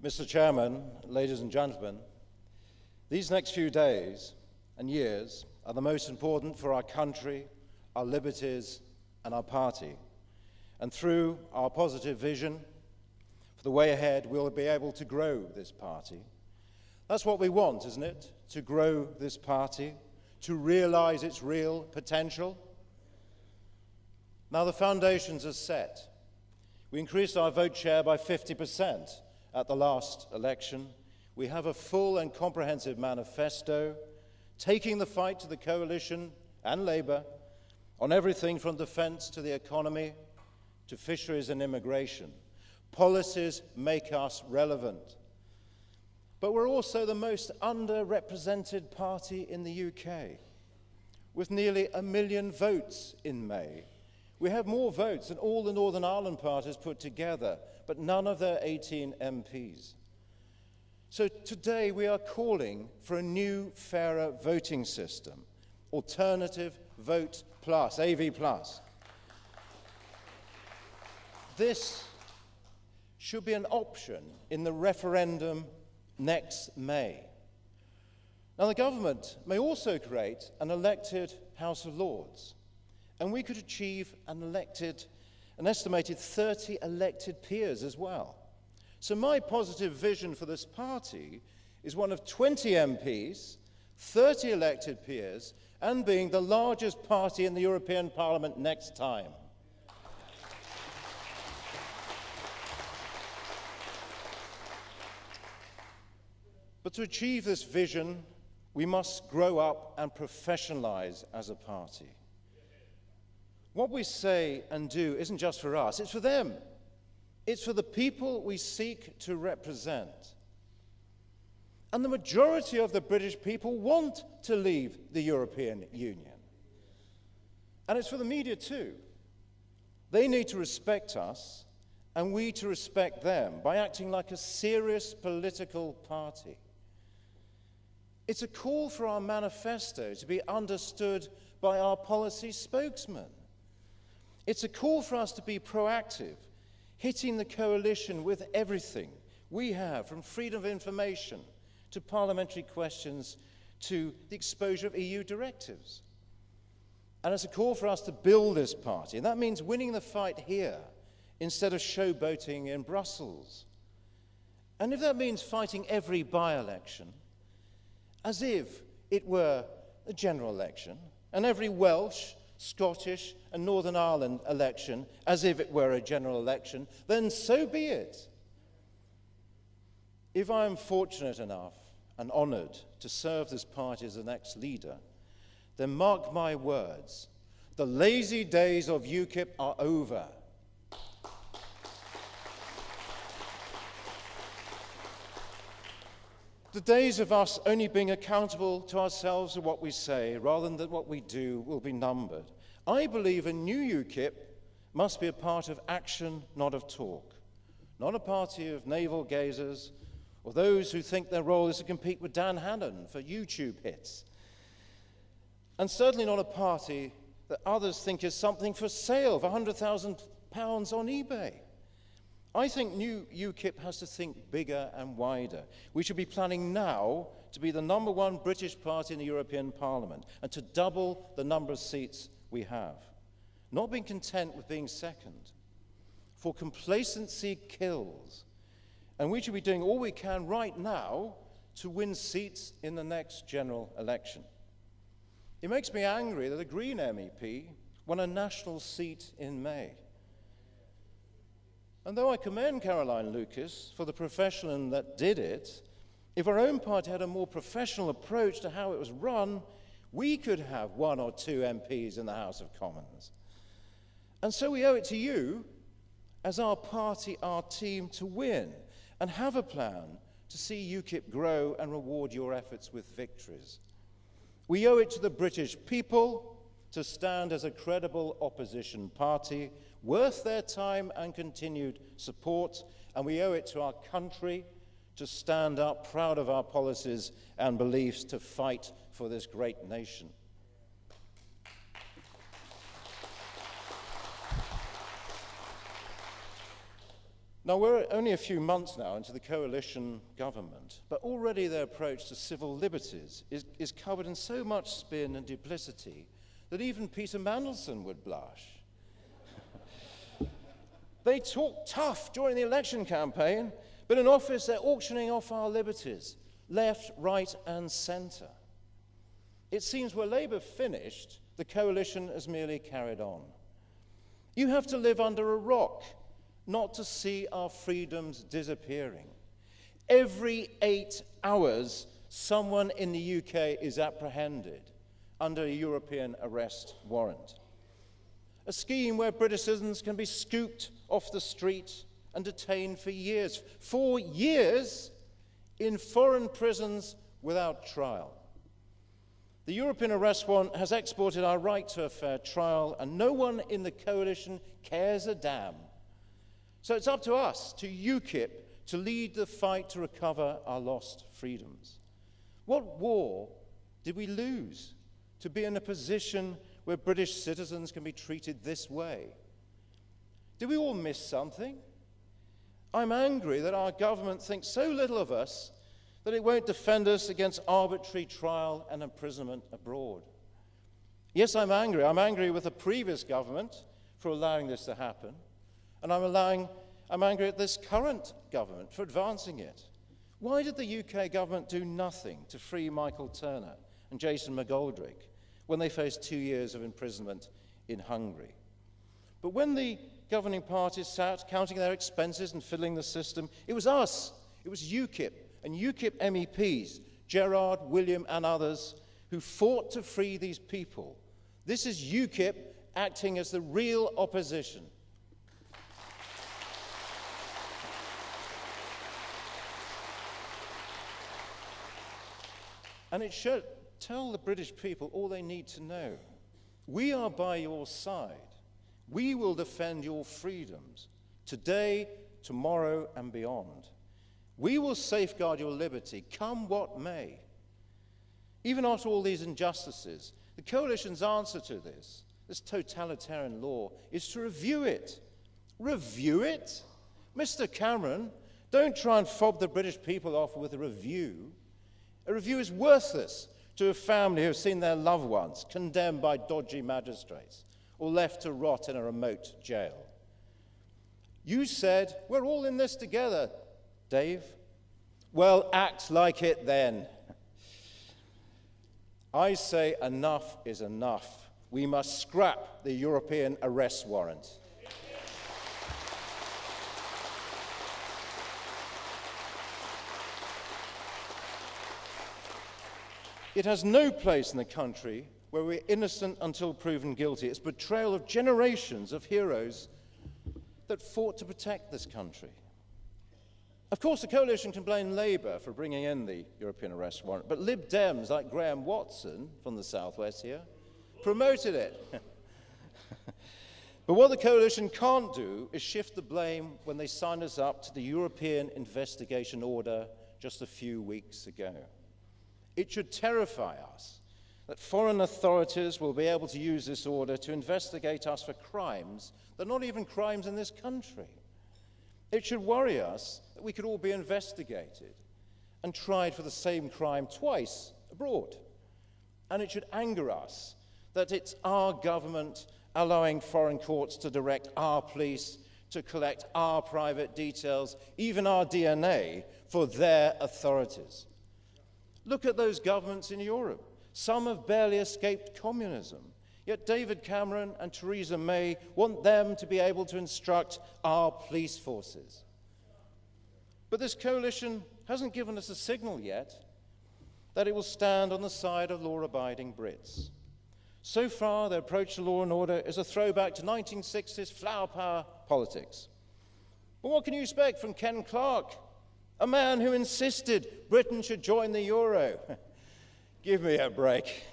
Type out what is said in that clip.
Mr. Chairman, ladies and gentlemen, these next few days and years are the most important for our country, our liberties, and our party. And through our positive vision for the way ahead, we'll be able to grow this party. That's what we want, isn't it? To grow this party, to realize its real potential. Now the foundations are set. We increased our vote share by 50% at the last election. We have a full and comprehensive manifesto, taking the fight to the coalition and Labour on everything from defence to the economy to fisheries and immigration. Policies make us relevant. But we're also the most underrepresented party in the UK, with nearly 1 million votes in May. We have more votes than all the Northern Ireland parties put together, but none of their 18 MPs. So today we are calling for a new, fairer voting system, Alternative Vote Plus, AV+. This should be an option in the referendum next May. Now the government may also create an elected House of Lords, and we could achieve an estimated 30 elected peers as well. So my positive vision for this party is one of 20 MPs, 30 elected peers, and being the largest party in the European Parliament next time. But to achieve this vision, we must grow up and professionalise as a party. What we say and do isn't just for us, it's for them. It's for the people we seek to represent. And the majority of the British people want to leave the European Union. And it's for the media too. They need to respect us, and we to respect them by acting like a serious political party. It's a call for our manifesto to be understood by our policy spokesman. It's a call for us to be proactive, hitting the coalition with everything we have, from freedom of information to parliamentary questions to the exposure of EU directives. And it's a call for us to build this party, and that means winning the fight here instead of showboating in Brussels. And if that means fighting every by-election as if it were a general election, and every Welsh, Scottish and Northern Ireland election as if it were a general election, then so be it. If I am fortunate enough and honoured to serve this party as the next leader, then mark my words, the lazy days of UKIP are over. The days of us only being accountable to ourselves for what we say rather than what we do will be numbered. I believe a new UKIP must be a part of action, not of talk. Not a party of navel gazers or those who think their role is to compete with Dan Hannan for YouTube hits. And certainly not a party that others think is something for sale for £100,000 on eBay. I think new UKIP has to think bigger and wider. We should be planning now to be the #1 British party in the European Parliament and to double the number of seats we have. Not being content with being second. For complacency kills. And we should be doing all we can right now to win seats in the next general election. It makes me angry that a Green MEP won a national seat in May. And though I commend Caroline Lucas for the professionalism that did it, if our own party had a more professional approach to how it was run, we could have 1 or 2 MPs in the House of Commons. And so we owe it to you, as our party, our team, to win and have a plan to see UKIP grow and reward your efforts with victories. We owe it to the British people to stand as a credible opposition party worth their time and continued support, and we owe it to our country to stand up proud of our policies and beliefs to fight for this great nation. Now, we're only a few months now into the coalition government, but already their approach to civil liberties is covered in so much spin and duplicity that even Peter Mandelson would blush. They talk tough during the election campaign, but in office they're auctioning off our liberties, left, right, and centre. It seems where Labour finished, the coalition has merely carried on. You have to live under a rock not to see our freedoms disappearing. Every 8 hours, someone in the UK is apprehended under a European arrest warrant. A scheme where British citizens can be scooped off the street and detained for years. 4 years in foreign prisons without trial. The European arrest warrant has exported our right to a fair trial, and no one in the coalition cares a damn. So it's up to us, to UKIP, to lead the fight to recover our lost freedoms. What war did we lose to be in a position where British citizens can be treated this way? Did we all miss something? I'm angry that our government thinks so little of us that it won't defend us against arbitrary trial and imprisonment abroad. Yes, I'm angry. I'm angry with the previous government for allowing this to happen. And I'm angry at this current government for advancing it. Why did the UK government do nothing to free Michael Turner and Jason McGoldrick when they faced 2 years of imprisonment in Hungary? But when the governing parties sat counting their expenses and fiddling the system, it was us, it was UKIP and UKIP MEPs, Gerard, William and others, who fought to free these people. This is UKIP acting as the real opposition. And it should tell the British people all they need to know. We are by your side. We will defend your freedoms today, tomorrow, and beyond. We will safeguard your liberty, come what may. Even after all these injustices, the coalition's answer to this totalitarian law, is to review it. Review it? Mr. Cameron, don't try and fob the British people off with a review. A review is worthless to a family who have seen their loved ones condemned by dodgy magistrates or left to rot in a remote jail. You said, we're all in this together, Dave. Well, act like it then. I say enough is enough. We must scrap the European arrest warrant. It has no place in the country where we're innocent until proven guilty. It's betrayal of generations of heroes that fought to protect this country. Of course, the coalition can blame Labour for bringing in the European arrest warrant, but Lib Dems like Graham Watson from the southwest here promoted it. But what the coalition can't do is shift the blame when they signed us up to the European investigation order just a few weeks ago. It should terrify us that foreign authorities will be able to use this order to investigate us for crimes that are not even crimes in this country. It should worry us that we could all be investigated and tried for the same crime twice abroad. And it should anger us that it's our government allowing foreign courts to direct our police to collect our private details, even our DNA, for their authorities. Look at those governments in Europe. Some have barely escaped communism. Yet David Cameron and Theresa May want them to be able to instruct our police forces. But this coalition hasn't given us a signal yet that it will stand on the side of law-abiding Brits. So far, their approach to law and order is a throwback to 1960s flower power politics. But what can you expect from Ken Clarke, a man who insisted Britain should join the euro? Give me a break.